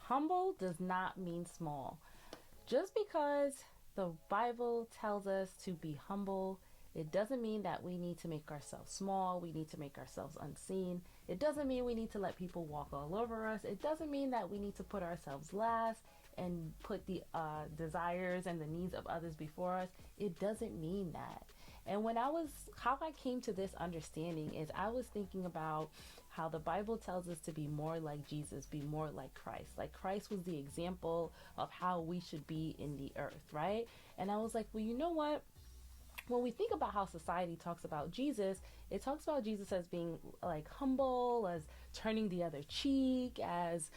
Humble does not mean small. Just because the Bible tells us to be humble, it doesn't mean that we need to make ourselves small. We need to make ourselves unseen. It doesn't mean we need to let people walk all over us. It doesn't mean that we need to put ourselves last and put the desires and the needs of others before us. It doesn't mean that. And how I came to this understanding is I was thinking about how the Bible tells us to be more like Jesus, be more like Christ. Like Christ was the example of how we should be in the earth, right? And I was like, well, you know what? When we think about how society talks about Jesus, it talks about Jesus as being like humble, as turning the other cheek, as,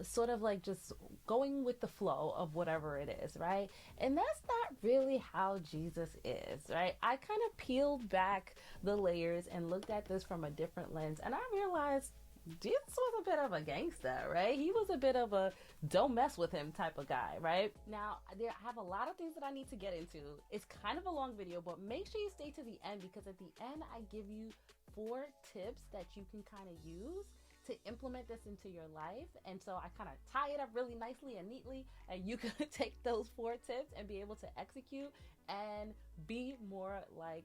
sort of like just going with the flow of whatever it is, right? And that's not really how Jesus is, right? I kind of peeled back the layers and looked at this from a different lens, and I realized Jesus was a bit of a gangster, right? He was a bit of a don't mess with him type of guy, right? Now, I have a lot of things that I need to get into. It's kind of a long video, but make sure you stay to the end, because at the end, I give you 4 tips that you can kind of use to implement this into your life. And so I kind of tie it up really nicely and neatly, and you can take those 4 tips and be able to execute and be more like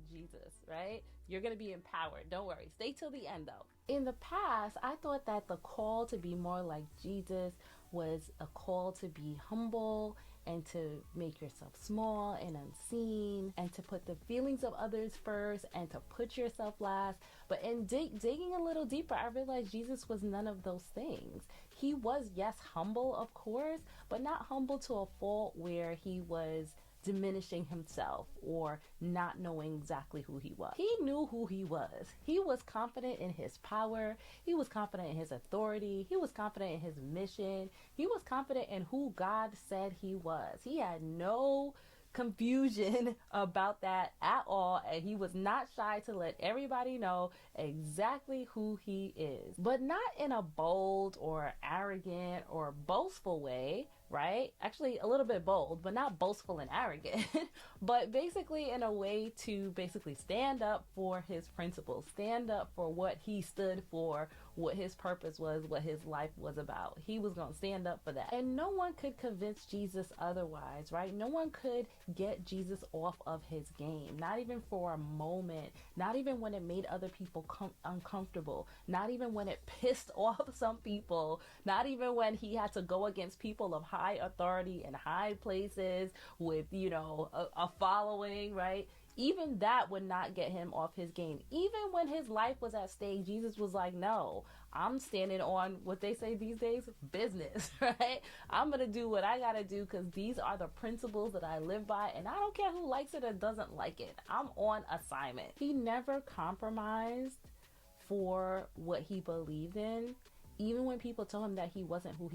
Jesus, right? You're going to be empowered. Don't worry. Stay till the end though. In the past, I thought that the call to be more like Jesus was a call to be humble and to make yourself small and unseen and to put the feelings of others first and to put yourself last. But in digging a little deeper, I realized Jesus was none of those things. He was, yes, humble, of course, but not humble to a fault where he was diminishing himself or not knowing exactly who he was. He knew who he was. He was confident in his power. He was confident in his authority. He was confident in his mission. He was confident in who God said he was. He had no confusion about that at all, and he was not shy to let everybody know exactly who he is, but not in a bold or arrogant or boastful way, right? Actually, a little bit bold, but not boastful and arrogant, but basically in a way to basically stand up for his principles, stand up for what he stood for, what his purpose was, what his life was about. He was going to stand up for that. And no one could convince Jesus otherwise, right? No one could get Jesus off of his game, not even for a moment, not even when it made other people uncomfortable, not even when it pissed off some people, not even when he had to go against people of high authority and high places with, a following, right? Even that would not get him off his game. Even when his life was at stake, Jesus was like, no, I'm standing on what they say these days, business, right? I'm going to do what I got to do because these are the principles that I live by, and I don't care who likes it or doesn't like it. I'm on assignment. He never compromised for what he believed in. Even when people told him that he wasn't who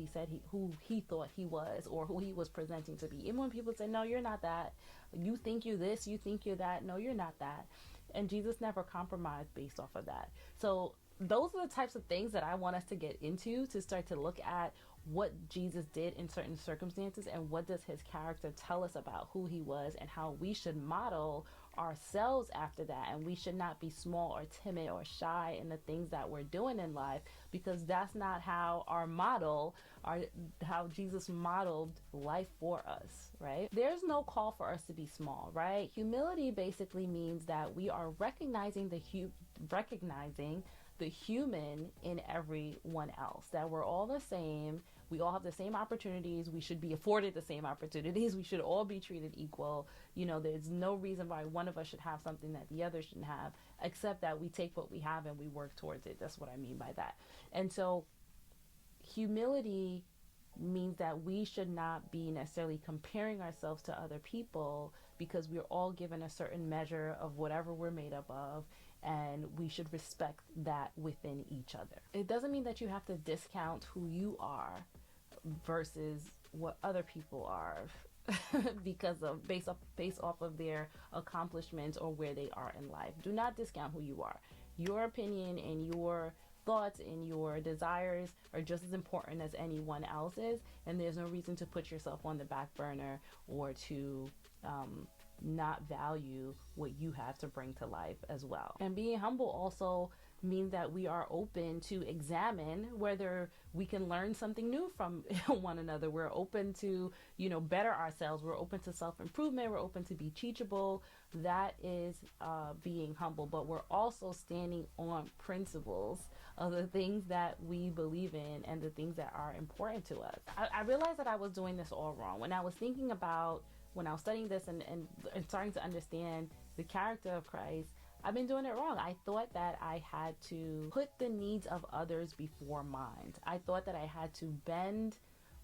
he thought he was, or who he was presenting to be. Even when people say, no, you're not that. You think you're this, you think you're that. No, you're not that. And Jesus never compromised based off of that. So those are the types of things that I want us to get into, to start to look at what Jesus did in certain circumstances and what does his character tell us about who he was, and how we should model ourselves after that. And we should not be small or timid or shy in the things that we're doing in life, because that's not how how Jesus modeled life for us, right? There's no call for us to be small, right? Humility basically means that we are recognizing the human in everyone else, that we're all the same. We all have the same opportunities. We should be afforded the same opportunities. We should all be treated equal. There's no reason why one of us should have something that the other shouldn't have, except that we take what we have and we work towards it. That's what I mean by that. And so humility means that we should not be necessarily comparing ourselves to other people, because we're all given a certain measure of whatever we're made up of, and we should respect that within each other. It doesn't mean that you have to discount who you are versus what other people are because of based off of their accomplishments or where they are in life. Do not discount who you are. Your opinion and your thoughts and your desires are just as important as anyone else's, and there's no reason to put yourself on the back burner or to not value what you have to bring to life as well. And being humble also means that we are open to examine whether we can learn something new from one another. We're open to, better ourselves. We're open to self-improvement. We're open to be teachable. That is being humble. But we're also standing on principles of the things that we believe in and the things that are important to us. I realized that I was doing this all wrong. When I was studying this and starting to understand the character of Christ, I've been doing it wrong. I thought that I had to put the needs of others before mine. I thought that I had to bend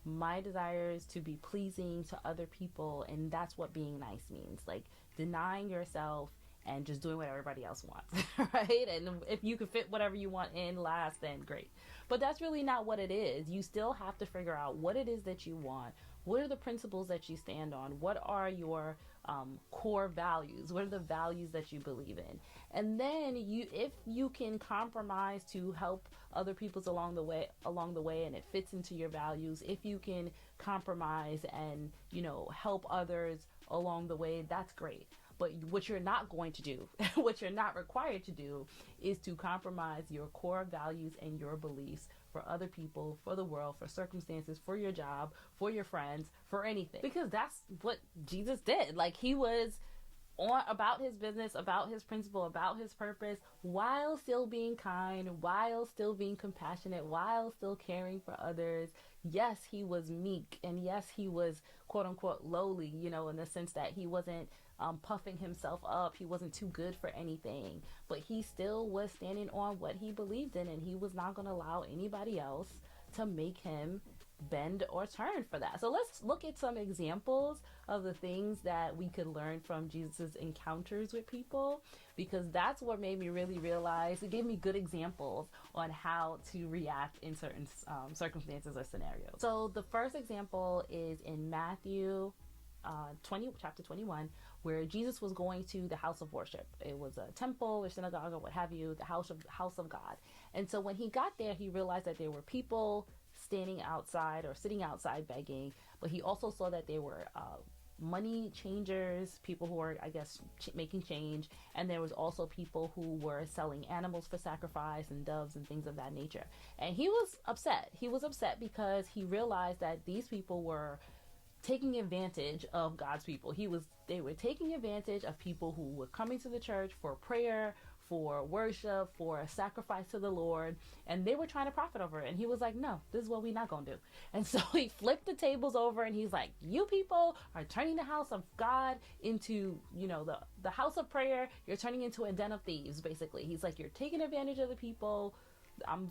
my desires to be pleasing to other people, and that's what being nice means. Like denying yourself and just doing what everybody else wants, right? And if you can fit whatever you want in last, then great. But that's really not what it is. You still have to figure out what it is that you want. What are the principles that you stand on? What are your core values? What are the values that you believe in? And then if you can compromise to help other people's along the way, and it fits into your values, if you can compromise and, help others along the way, that's great. But what you're not going to do, what you're not required to do, is to compromise your core values and your beliefs for other people, for the world, for circumstances, for your job, for your friends, for anything. Because that's what Jesus did. Like, he was about his business, about his principle, about his purpose, while still being kind, while still being compassionate, while still caring for others. Yes, he was meek, and yes, he was quote unquote lowly, in the sense that he wasn't puffing himself up. He wasn't too good for anything, but he still was standing on what he believed in, and he was not going to allow anybody else to make him bend or turn for that. So let's look at some examples of the things that we could learn from Jesus's encounters with people, because that's what made me really realize. It gave me good examples on how to react in certain circumstances or scenarios. So the first example is in Matthew chapter 21, where Jesus was going to the house of worship. It was a temple or synagogue or what have you, the house of God. And so when he got there, he realized that there were people standing outside or sitting outside begging, but he also saw that there were money changers, people who were, I guess, making change, and there was also people who were selling animals for sacrifice and doves and things of that nature. And he was upset. He was upset because he realized that these people were taking advantage of God's people. They were taking advantage of people who were coming to the church for prayer, for worship, for a sacrifice to the Lord, and they were trying to profit over it. And he was like, no, this is what we're not gonna do. And so he flipped the tables over, and he's like, you people are turning the house of God into, the house of prayer. You're turning into a den of thieves, basically. He's like, you're taking advantage of the people. I'm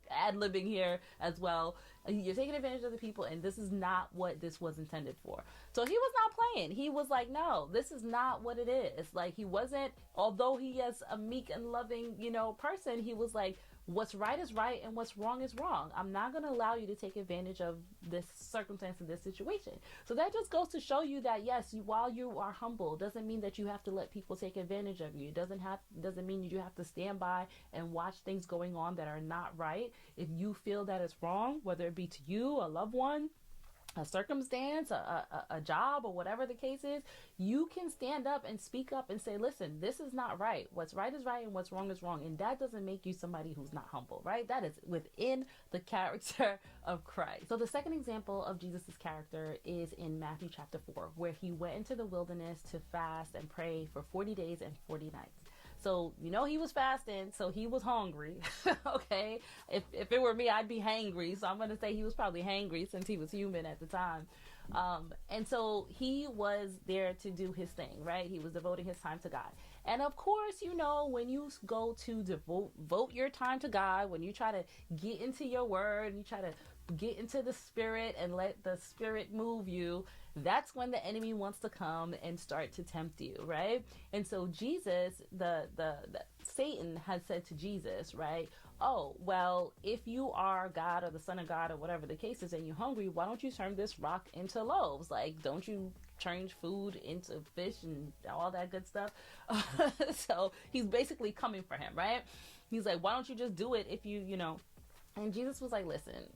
ad-libbing here as well. You're taking advantage of the people, and this is not what this was intended for. So he was not playing. He was like, no, this is not what it is. Like, he wasn't, although he is a meek and loving, person, he was like, what's right is right and what's wrong is wrong. I'm not going to allow you to take advantage of this circumstance and this situation. So that just goes to show you that, yes, while you are humble, doesn't mean that you have to let people take advantage of you. It doesn't mean you have to stand by and watch things going on that are not right. If you feel that it's wrong, whether it be to you, a loved one, a circumstance, a job, or whatever the case is, you can stand up and speak up and say, listen, this is not right. What's right is right and what's wrong is wrong. And that doesn't make you somebody who's not humble, right? That is within the character of Christ. So the second example of Jesus's character is in Matthew chapter 4, where he went into the wilderness to fast and pray for 40 days and 40 nights. So, he was fasting, so he was hungry, okay? If it were me, I'd be hangry. So I'm going to say he was probably hangry since he was human at the time. And so he was there to do his thing, right? He was devoting his time to God. And of course, when you go to devote your time to God, when you try to get into your word, and you try to get into the spirit and let the spirit move you, that's when the enemy wants to come and start to tempt you, right? And so Jesus, the Satan had said to Jesus, right? Oh, well, if you are God or the Son of God or whatever the case is, and you're hungry, why don't you turn this rock into loaves? Like, don't you change food into fish and all that good stuff? So he's basically coming for him, right? He's like, why don't you just do it if you. And Jesus was like, listen,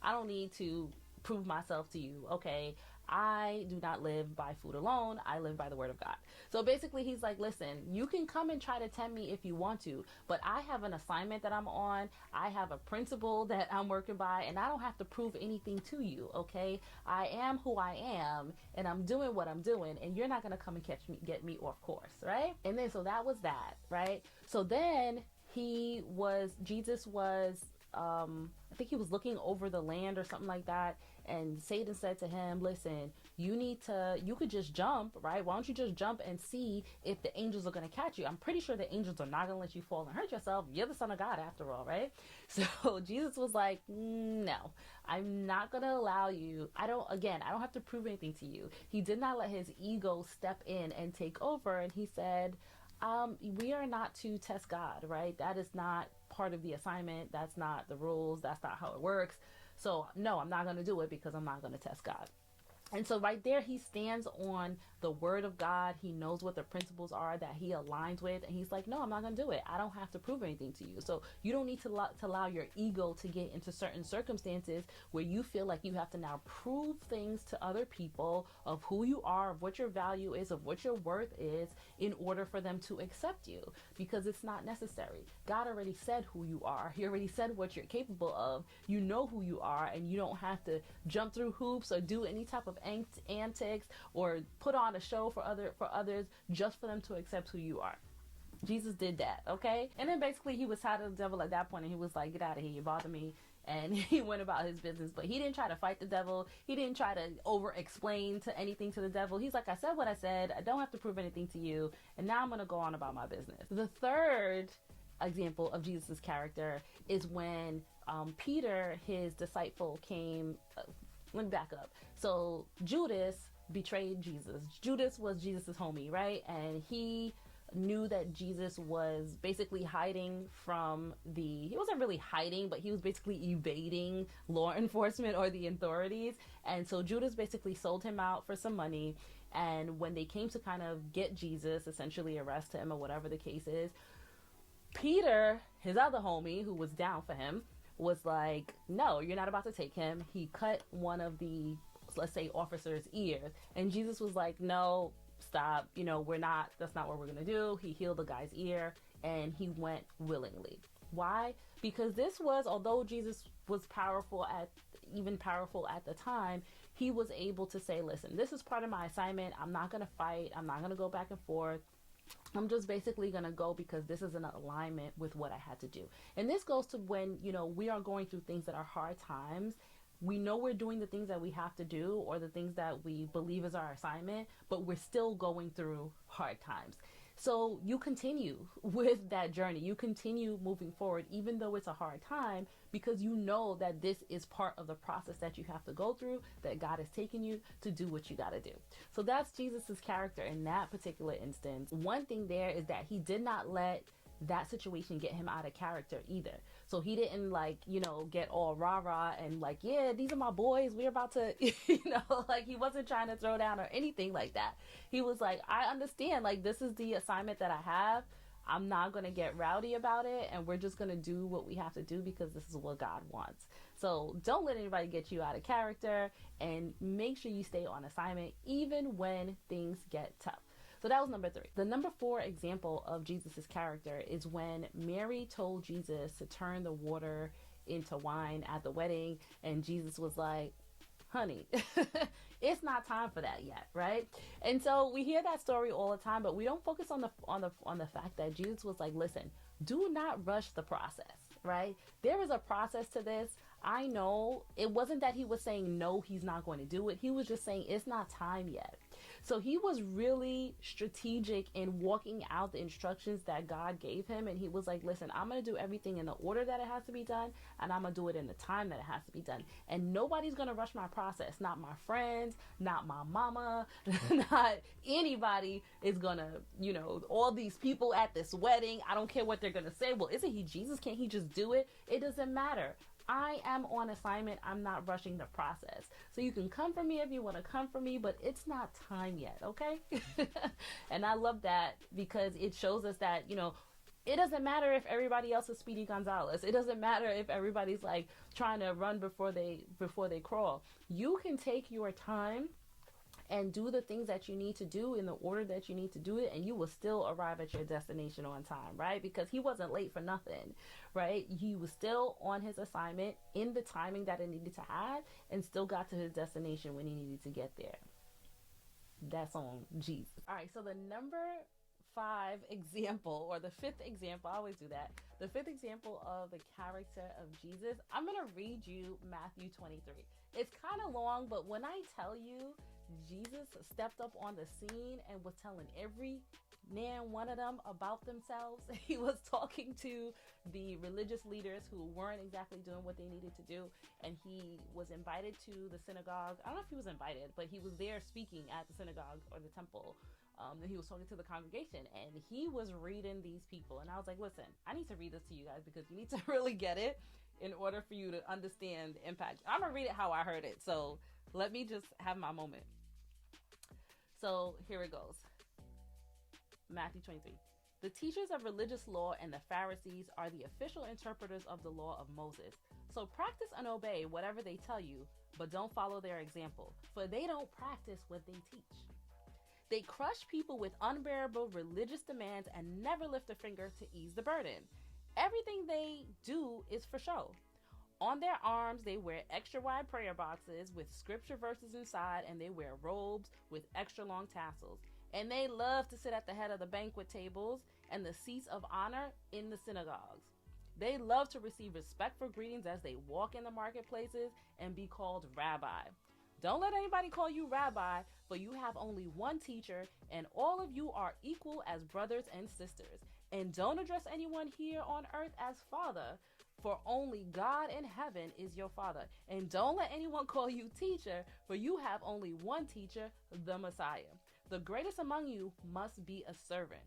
I don't need to prove myself to you, okay? I do not live by food alone. I live by the word of God. So basically he's like, listen, you can come and try to tempt me if you want to, but I have an assignment that I'm on. I have a principle that I'm working by, and I don't have to prove anything to you. Okay. I am who I am, and I'm doing what I'm doing, and you're not going to come and get me off course. Right. And then, so that was that. Right. So then Jesus was, I think he was looking over the land or something like that. And Satan said to him, listen, you could just jump, right? Why don't you just jump and see if the angels are going to catch you? I'm pretty sure the angels are not going to let you fall and hurt yourself. You're the son of God after all, right? So Jesus was like, no, I'm not going to allow you. I don't have to prove anything to you. He did not let his ego step in and take over. And he said, we are not to test God, right? That is not part of the assignment. That's not the rules. That's not how it works. So no, I'm not going to do it because I'm not going to test God. And so right there, he stands on the word of God. He knows what the principles are that he aligns with. And he's like, no, I'm not going to do it. I don't have to prove anything to you. So you don't need to allow your ego to get into certain circumstances where you feel like you have to now prove things to other people of who you are, of what your value is, of what your worth is, in order for them to accept you, because it's not necessary. God already said who you are. He already said what you're capable of. You know who you are, and you don't have to jump through hoops or do any type of antics or put on a show for others just for them to accept who you are. Jesus did that, okay? And then basically he was tired of the devil at that point, and he was like, get out of here, you bother me. And he went about his business, but he didn't try to fight the devil. He didn't try to over explain to anything to the devil. He's like, I said what I said. I don't have to prove anything to you. And now I'm going to go on about my business. The third example of Jesus's character is when Peter, his disciple, came. Let me back up. So Judas betrayed Jesus. Judas was Jesus's homie, right? And he knew that Jesus was basically hiding from he wasn't really hiding, but he was basically evading law enforcement or the authorities. And so Judas basically sold him out for some money. And when they came to kind of get Jesus, essentially arrest him or whatever the case is, Peter, his other homie who was down for him, was like, no, you're not about to take him. He cut one of the, let's say, officer's ears. And Jesus was like, no, stop. That's not what we're going to do. He healed the guy's ear, and he went willingly. Why? Because this was, although Jesus was powerful at the time, he was able to say, listen, this is part of my assignment. I'm not going to fight. I'm not going to go back and forth. I'm just basically going to go because this is in alignment with what I had to do. And this goes to when, we are going through things that are hard times. We know we're doing the things that we have to do or the things that we believe is our assignment, but we're still going through hard times. So you continue with that journey. You continue moving forward, even though it's a hard time, because you know that this is part of the process that you have to go through, that God has taken you to do what you got to do. So that's Jesus's character in that particular instance. One thing there is that he did not let that situation get him out of character either. So he didn't get all rah-rah and like, yeah, these are my boys, we're about to, he wasn't trying to throw down or anything like that. He was like, I understand, this is the assignment that I have. I'm not going to get rowdy about it, and we're just going to do what we have to do because this is what God wants. So don't let anybody get you out of character, and make sure you stay on assignment even when things get tough. So that was number 3. The number 4 example of Jesus's character is when Mary told Jesus to turn the water into wine at the wedding, and Jesus was like, honey, it's not time for that yet, right? And so we hear that story all the time, but we don't focus on the fact that Jesus was like, listen, do not rush the process, right? There is a process to this. I know it wasn't that he was saying no, he's not going to do it. He was just saying it's not time yet. So he was really strategic in walking out the instructions that God gave him. And he was like, listen, I'm going to do everything in the order that it has to be done. And I'm going to do it in the time that it has to be done. And nobody's going to rush my process. Not my friends, not my mama, not anybody is going to, all these people at this wedding. I don't care what they're going to say. Well, isn't he Jesus? Can't he just do it? It doesn't matter. I am on assignment. I'm not rushing the process. So you can come for me if you want to come for me, but it's not time yet, okay? And I love that because it shows us that, it doesn't matter if everybody else is Speedy Gonzalez. It doesn't matter if everybody's trying to run before they crawl. You can take your time and do the things that you need to do in the order that you need to do it, and you will still arrive at your destination on time, right? Because he wasn't late for nothing, right? He was still on his assignment in the timing that it needed to have, and still got to his destination when he needed to get there. That's on Jesus. All right, so the number 5 example, or the 5th example, I always do that. The 5th example of the character of Jesus, I'm going to read you Matthew 23. It's kind of long, but when I tell you Jesus stepped up on the scene and was telling every one of them about themselves, he was talking to the religious leaders who weren't exactly doing what they needed to do, and he was invited to the synagogue. I don't know if he was invited, but he was there speaking at the synagogue or the temple. And he was talking to the congregation, and he was reading these people, and I was like, listen, I need to read this to you guys because you need to really get it in order for you to understand the impact. I'm gonna read it how I heard it, so let me just have my moment. So here it goes. Matthew 23. The teachers of religious law and the Pharisees are the official interpreters of the law of Moses. So practice and obey whatever they tell you, but don't follow their example, for they don't practice what they teach. They crush people with unbearable religious demands and never lift a finger to ease the burden. Everything they do is for show. On their arms, they wear extra wide prayer boxes with scripture verses inside, and they wear robes with extra long tassels. And they love to sit at the head of the banquet tables and the seats of honor in the synagogues. They love to receive respectful greetings as they walk in the marketplaces and be called rabbi. Don't let anybody call you rabbi, for you have only one teacher, and all of you are equal as brothers and sisters. And don't address anyone here on earth as father, for only God in heaven is your father. And don't let anyone call you teacher, for you have only one teacher, the Messiah. The greatest among you must be a servant.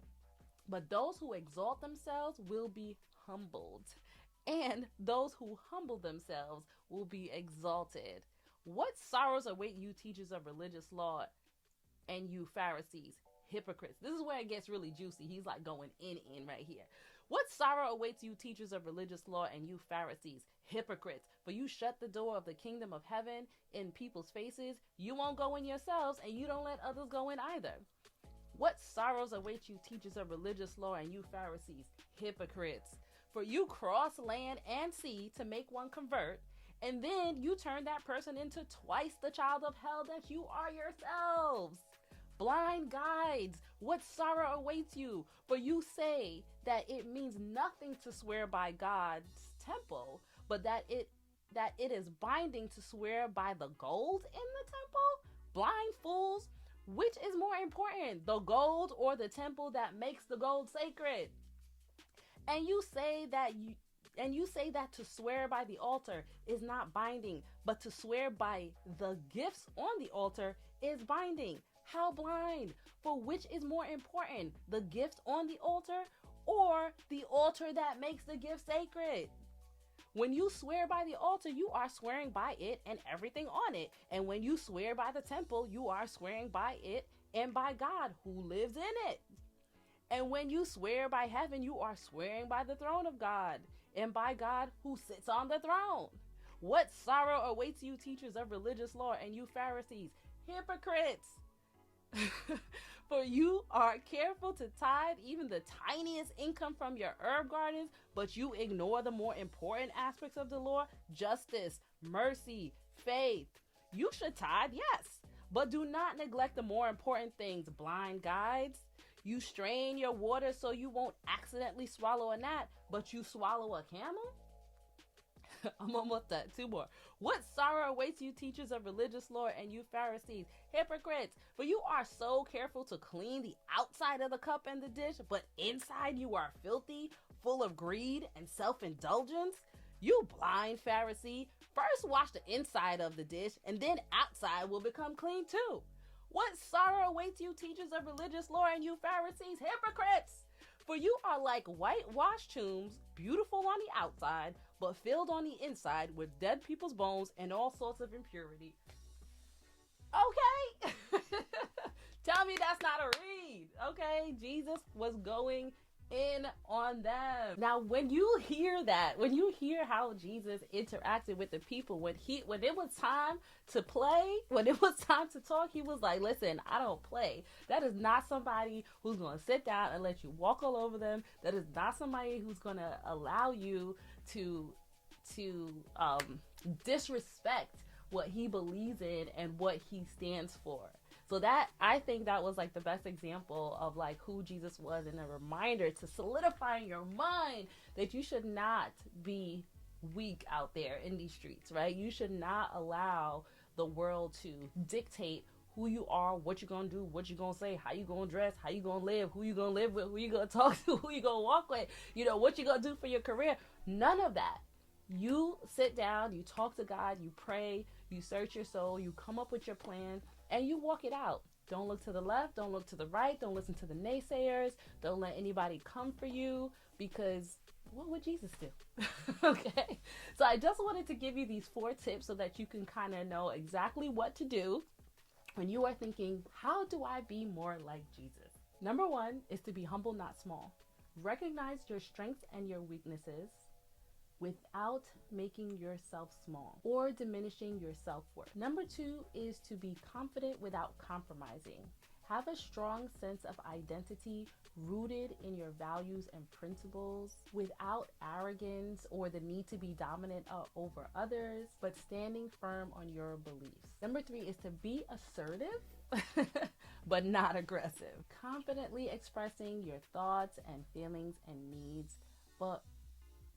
But those who exalt themselves will be humbled, and those who humble themselves will be exalted. What sorrows await you, teachers of religious law, and you Pharisees, hypocrites? This is where it gets really juicy. He's like going in right here. What sorrow awaits you, teachers of religious law, and you Pharisees, hypocrites? For you shut the door of the kingdom of heaven in people's faces. You won't go in yourselves, and you don't let others go in either. What sorrows await you, teachers of religious law, and you Pharisees, hypocrites? For you cross land and sea to make one convert, and then you turn that person into twice the child of hell that you are yourselves. Blind guides, what sorrow awaits you? For you say that it means nothing to swear by God's temple, but that it is binding to swear by the gold in the temple? Blind fools, which is more important, the gold or the temple that makes the gold sacred? And you say that to swear by the altar is not binding, but to swear by the gifts on the altar is binding. How blind! For which is more important, the gifts on the altar or the altar that makes the gift sacred? When you swear by the altar, you are swearing by it and everything on it. And when you swear by the temple, you are swearing by it and by God who lives in it. And when you swear by heaven, you are swearing by the throne of God and by God who sits on the throne. What sorrow awaits you, teachers of religious law, and you Pharisees, hypocrites! For you are careful to tithe even the tiniest income from your herb gardens, but you ignore the more important aspects of the law: justice, mercy, faith. You should tithe, yes, but do not neglect the more important things, blind guides. You strain your water so you won't accidentally swallow a gnat, but you swallow a camel? I'm almost done. 2 more. What sorrow awaits you, teachers of religious law, and you Pharisees, hypocrites! For you are so careful to clean the outside of the cup and the dish, but inside you are filthy, full of greed and self-indulgence. You blind Pharisee, first wash the inside of the dish, and then outside will become clean too. What sorrow awaits you, teachers of religious law, and you Pharisees, hypocrites! For you are like whitewashed tombs, beautiful on the outside, but filled on the inside with dead people's bones and all sorts of impurity. Okay. Tell me that's not a read. Okay. Jesus was going in on them. Now, when you hear that, when you hear how Jesus interacted with the people, when it was time to play, when it was time to talk, he was like, listen, I don't play. That is not somebody who's going to sit down and let you walk all over them. That is not somebody who's going to allow you to disrespect what he believes in and what he stands for. So that, I think that was like the best example of like who Jesus was, and a reminder to solidify in your mind that you should not be weak out there in these streets, right? You should not allow the world to dictate who you are, what you're gonna do, what you're gonna say, how you gonna dress, how you gonna live, who you gonna live with, who you gonna talk to, who you gonna walk with, what you gonna do for your career. None of that. You sit down, you talk to God, you pray, you search your soul, you come up with your plan, and you walk it out. Don't look to the left, don't look to the right, don't listen to the naysayers, don't let anybody come for you, because what would Jesus do? Okay, so I just wanted to give you these 4 tips so that you can kind of know exactly what to do when you are thinking, how do I be more like Jesus? Number 1 is to be humble, not small. Recognize your strengths and your weaknesses without making yourself small or diminishing your self-worth. Number 2 is to be confident without compromising. Have a strong sense of identity rooted in your values and principles without arrogance or the need to be dominant over others, but standing firm on your beliefs. Number 3 is to be assertive but not aggressive. Confidently expressing your thoughts and feelings and needs, but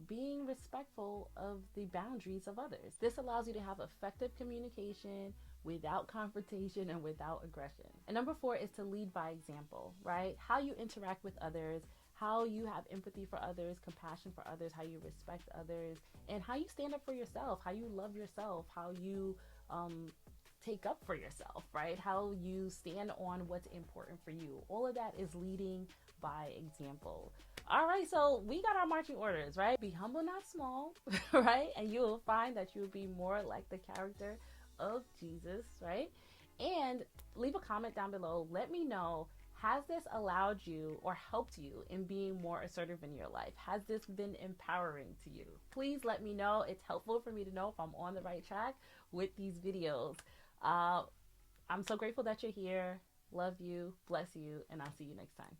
being respectful of the boundaries of others. This allows you to have effective communication without confrontation and without aggression. And number 4 is to lead by example, right? How you interact with others, how you have empathy for others, compassion for others, how you respect others, and how you stand up for yourself, how you love yourself, how you take up for yourself, right? How you stand on what's important for you. All of that is leading by example. All right, so we got our marching orders, right? Be humble, not small, right? And you will find that you will be more like the character of Jesus, right? And leave a comment down below. Let me know, has this allowed you or helped you in being more assertive in your life? Has this been empowering to you? Please let me know. It's helpful for me to know if I'm on the right track with these videos. I'm so grateful that you're here. Love you, bless you, and I'll see you next time.